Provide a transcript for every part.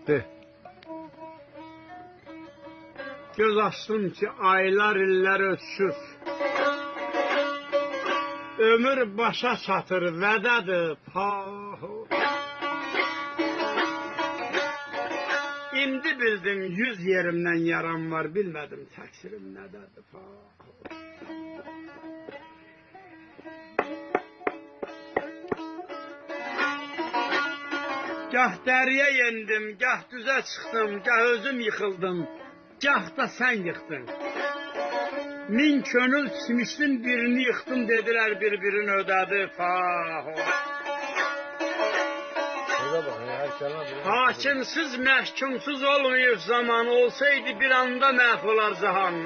De. Göz açtım ki aylar iller ötsüz. Ömür başa çatır vədadır pahu. İndi bildim 100 yerimden yaram var, bilmedim təksirim nədədir pahu. Gah dəriyə yendim, gah düzə çıxdım, gah özüm yıxıldım, gah da sən yıxdın. Min könül çimişdim, birini yıxdım, dedilər bir-birini ödədi pahu. Hakimsiz, məhkumsuz olmayıb zaman, olsaydı bir anda məhv olar cahan.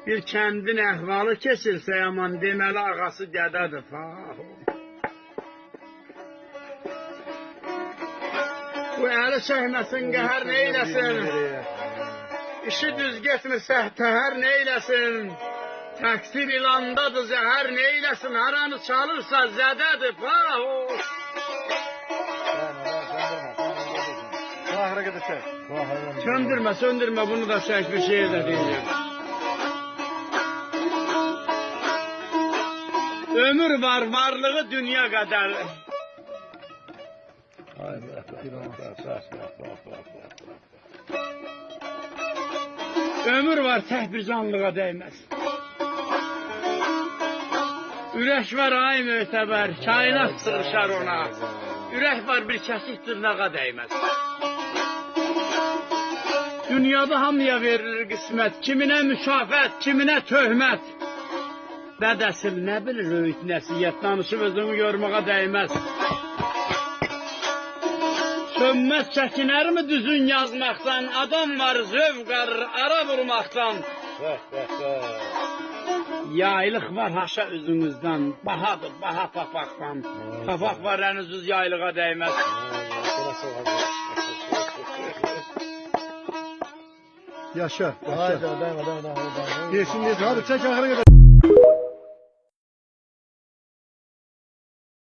Bir kəndin əhvalı keçirsə yaman, deməli ağası gədədir pahu. Bu əli çəkməsin, qəhər neyləsin? İşi düz getmirsə, təhər neyləsin? Təksir ilandadır, zəhər neyləsin? Haranı çalırsa zədədir, pahu. Söndürmə, söndürmə, bunu da çək, bir şey də deyəcəm. Ömür var, varlığı dünya qədər. Ömür var, tək bir canlığa dəyməz. Ürək var, ay mötəbər, kainat sığışar ona. Ürək var, bir kəsik dırnağa dəyməz. Dünyada hamıya verilir qismət, kiminə mükafət, kiminə töhmət. Bədəsil nə bilir öyüd nəsiyyət, danışıb özümü görməyə dəyməz. Sönməz çəkinərmi düzün yazmaqdan, adam var zövqar ara vurmaqdan. Yaylıq var haşa üzünüzdən, bahadır, baha papaqdan. Papaq var ənüzüz yaylığa dəyməz. Yaşa, yaşa. Haydi, dayma. Yesin, yesin. Hadi çek ahıra kadar.